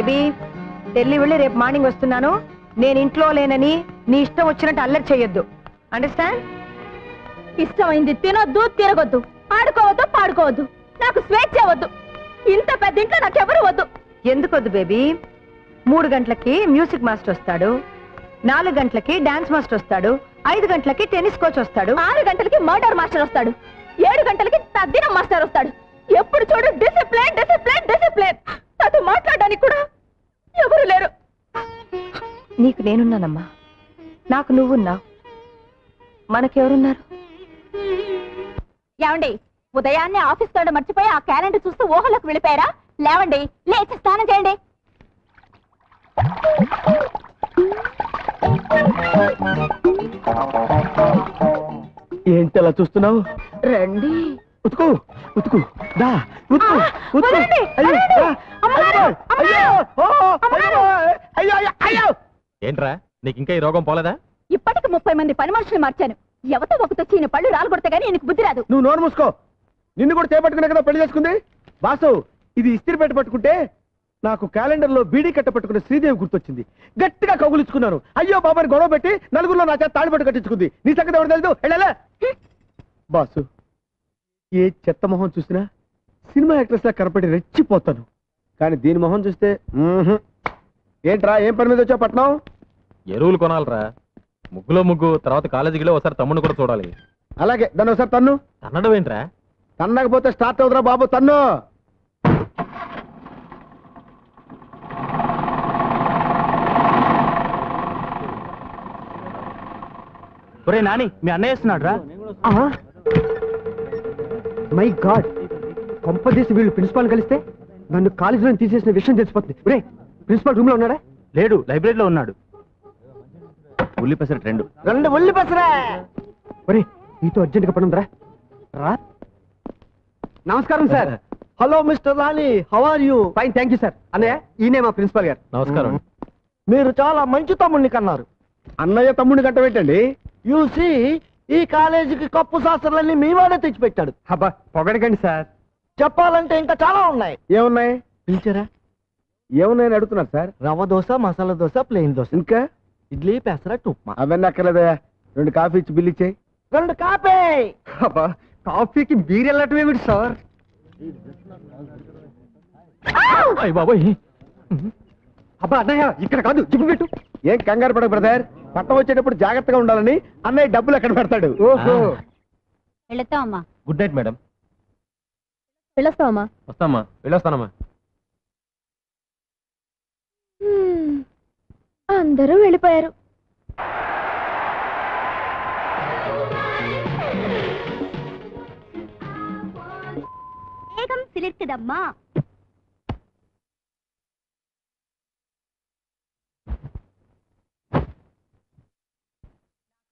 Baby Delhi వెళ్ళి రేపు morning వస్తున్నాను. నేను ఇంట్లో లేనని నీ ఇష్టం వచ్చినట్టు అల్లరి చెయ్యొద్దు. అండర్స్టాండ్? ఇష్టమైంది తినొద్దు, తిరగొద్దు, ఆడుకోవద్దు, పాడుకోవద్దు. నాకు స్వేచ్ఛ వద్దు. ఇంత పెద్ద ఇంట్లో నాకెవరు వద్దు. ఎందుకు వద్దు బేబీ? 3 గంటలకి మ్యూజిక్ మాస్టర్ వస్తాడు, 4 గంటలకి డాన్స్ మాస్టర్ వస్తాడు, 5 గంటలకి టెన్నిస్ కోచ్ వస్తాడు, 6 గంటలకి మర్డర్ మాస్టర్ వస్తాడు, 7 గంటలకి తద్దినం మాస్టర్ వస్తాడు. ఎప్పుడు చూడు డిసిప్లిన్ డిసిప్లిన్ డిసిప్లిన్. నాతో మాట్లాడడానికి కూడా ఎవరు లేరు. నీకు నేనున్నానమ్మా, నాకు నువ్వున్నావు, మనకెవరున్నారు? ఏమండి, ఉదయాన్నే ఆఫీస్ తోడ మర్చిపోయి ఆ క్యాలెండర్ చూస్తూ ఊహలోకి వెళ్ళిపోయారా? లేవండి, లేచి స్నానం చేయండి. ఏంటి అలా చూస్తున్నావు? రండి. ఉతుకు ఉతుకు దా ఉతుకు ఉతుకు. ఏంట్రా నీకు ఇంకా ఈ రోగం పోలేదా? ఇప్పటికి 30 మంది పని మనుషులు మార్చాను. ఎవతో ఒకతొచ్చి ఈయన పళ్ళు రాలగొడితే గానీ ఈయనకు బుద్ధి రాదు. నువ్వు నోరు మూసుకో. నిన్ను కూడా చేపట్టుకునే కదా పెళ్లి చేసుకుంది. బాసు, ఇది ఇస్త్రీ పెట్టి పట్టుకుంటే నాకు క్యాలెండర్ లో బీడీ కట్ట పట్టుకున్న శ్రీదేవి గుర్తొచ్చింది. గట్టిగా కౌగులించుకున్నాను. అయ్యో బాబాని గొడవ పెట్టి నలుగురిలో నా చేత తాడిపట్టు కట్టించుకుంది. నీ సంగతి ఎవరు తెలుసు? వెళ్ళాలా బాసు? ఏ చెత్త మొహం చూసినా సినిమా యాక్ట్రెస్ లా కనపడి రెచ్చిపోతాను. కానీ దీని మొహం చూస్తే ఏంట్రా, ఏం పని మీద వచ్చావు పట్నం? ఎరువులు కొనాలరా. ముగ్గులో ముగ్గు, తర్వాత కాలేజీకి ఒకసారి తమ్ముడు కూడా చూడాలి. అలాగే, దాన్ని ఒకసారి తన్ను. తన్నడం ఏంట్రా? తన్నకపోతే స్టార్ట్ అవుతురా బాబు, తన్ను. ఒరే నాని, మీ అన్నయ్య వస్తున్నాడు రా. మై గాడ్, కొంపదీసి వీళ్ళు ప్రిన్సిపాల్ కలిస్తే నన్ను కాలేజీలో తీసేసిన విషయం తెలిసిపోతుంది. రే, ప్రిన్సిపాల్ రూమ్ లో ఉన్నాడా? లేడు, లైబ్రరీలో ఉన్నాడు. ఉల్లి పెసరట్ 2 ఉల్లి పెసరా. ఒరే, నీతో అర్జెంట్ గా పని ఉందిరా. రా. నమస్కారం sir. Hello mister Rani, how are you? Fine, thank you sir. అన్నయ్య, ఈయనే మా ప్రిన్సిపాల్ గారు. నమస్కారం. మీరు చాలా మంచి తమ్ముడిని కన్నారు. అన్నయ్య తమ్ముడిని కంట పెట్టండి. యూసి, ఈ కాలేజీకి కప్పు శాస్త్రాలన్నీ మీ వాడే తెచ్చిపెట్టాడు. అబ్బా, పొగడకండి సార్. చెప్పాలంటే ఇంకా చాలా ఉన్నాయి. ఏమున్నాయి? పిలిచారా? ఏమున్నాయని అడుగుతున్నారు సార్. రవ్వ దోశ, మసాలా దోశ, ప్లెయిన్ దోశ, ఇంకా ఇడ్లీ, పెసరట్టు, ఉప్మా. అవన్నీ అక్కర్లేదయా. 2 కాఫీ ఇచ్చి బిల్లు ఇచ్చేయి. 2 కాఫీ. అబ్బా, కాఫీకి బీర్ వెళ్ళటమేమిటి సార్? అయ్య బాబోయ్. అబ్బా అన్నయ్య, ఇక్కడ కాదు, జిప్పు పెట్టు. ఏం కంగారు పడకు బ్రదర్. పట్టం వచ్చేటప్పుడు జాగ్రత్తగా ఉండాలని అన్నయ్య డబ్బులు ఎక్కడ పెడతాడు. ఓహో. వెళతామమ్మా. Good night madam. వెళ్ళొస్తామమ్మా. వస్తామ్మా, వెళ్ళొస్తానమ్మా. అందరూ వెళ్ళిపోయారు. వేగం సిలిర్కుదమ్మా.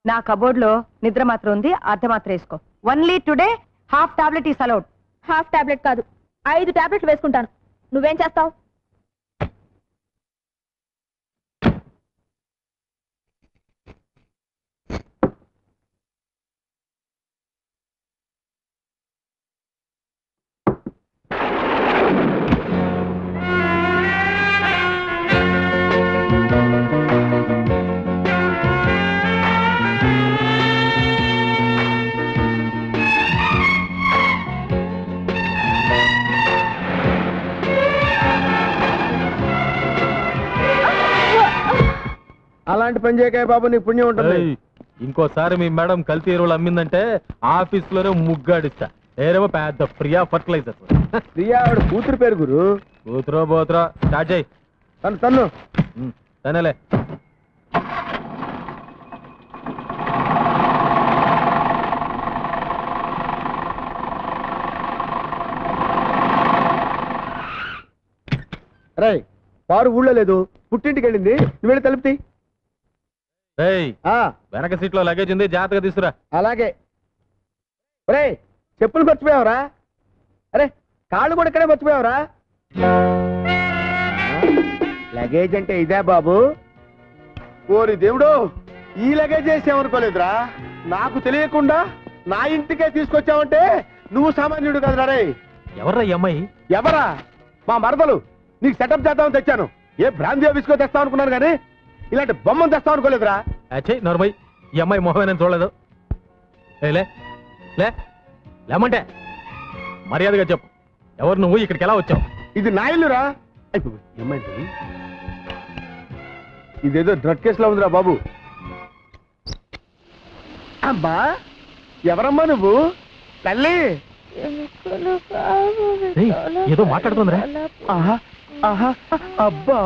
నా కబోర్డ్ లో నిద్ర మాత్రం ఉంది, అర్ధ మాత్రం వేసుకో. Only today half tablet is allowed. Half tablet కాదు, 5 టాబ్లెట్లు వేసుకుంటాను. నువ్వేం చేస్తావు? అలాంటి పని చేయకాయ బాబు, నీకు పుణ్యం ఉంటుంది. ఇంకోసారి మీ మేడం కల్తీ ఎరువులు అమ్మిందంటే ఆఫీస్ లోనే ముగ్గాడిస్తా. ఏరేమో పెద్ద ప్రియా ఫర్టిలైజర్. ప్రియా ఆవిడ కూతురు పేరు గురు. కూతురో బోతురో స్టార్ట్ చేయి. తన్ను తనలే. రే, పారు ఊళ్ళో లేదు, పుట్టింటికి వెళ్ళింది. నువ్వు వెళ్ళి తలుపుతి. వెనక సీట్ లో లగేజ్ ఉంది, జాగ్రత్తగా తీసుకురా. అలాగే. రే, చెప్పులు మర్చిపోయావరా? అరే, కాళ్ళు కూడా ఇక్కడే మర్చిపోయావరా? లగేజ్ అంటే ఇదే బాబు. ఓరి దేవుడు, ఈ లగేజ్ వేసేమనుకోలేదురా. నాకు తెలియకుండా నా ఇంటికే తీసుకొచ్చావంటే నువ్వు సామాన్యుడు కదరా. రే, ఎవర్రా ఈ అమ్మాయి? ఎవరా? మా మరదలు. నీకు సెటప్ చేద్దామని తెచ్చాను. ఏ బ్రాంతి బిస్కో తెస్తావు అనుకున్నాను కానీ ఇలాంటి బొమ్మను తెస్తావు అనుకోలేదురా. అచ్చే నోర్మై, ఈ అమ్మాయి మొహమే నేను చూడలేదు. లే లే లేమంటే మర్యాదగా చెప్పు, ఎవరు నువ్వు, ఇక్కడికి ఎలా వచ్చావు? ఇది నా ఇల్లురా. ఏమైంది? ఇదేదో డ్రగ్ కేసులో ఉందిరా బాబు. అబ్బా ఎవరమ్మా నువ్వు? తల్లి ఏదో మాట్లాడుతుందిరా. ఆహా ఆహా అబ్బా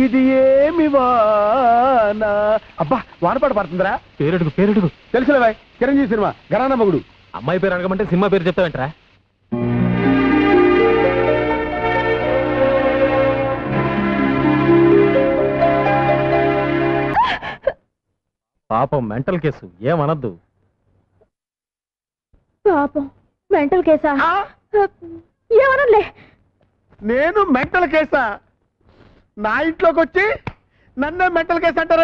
ఇది ఏమి వానా. అబ్బా వానపాట పడుతుందిరా. పేరెడుగు పేరెడుగు. తెలుసులే బాయ్, చిరంజీవి సినిమా ఘరానా మగుడు. అమ్మాయి పేరు అడగమంటే సినిమా పేరు చెప్తావేంట్రా? పాపం మెంటల్ కేసు, ఏమనద్దు. పాపం మెంటల్ కేసా? ఏమనలే. నేను మెంటల్ కేసా? నా ఇంట్లోకి వచ్చి నన్నే మెంటల్ కేసు అంటారా?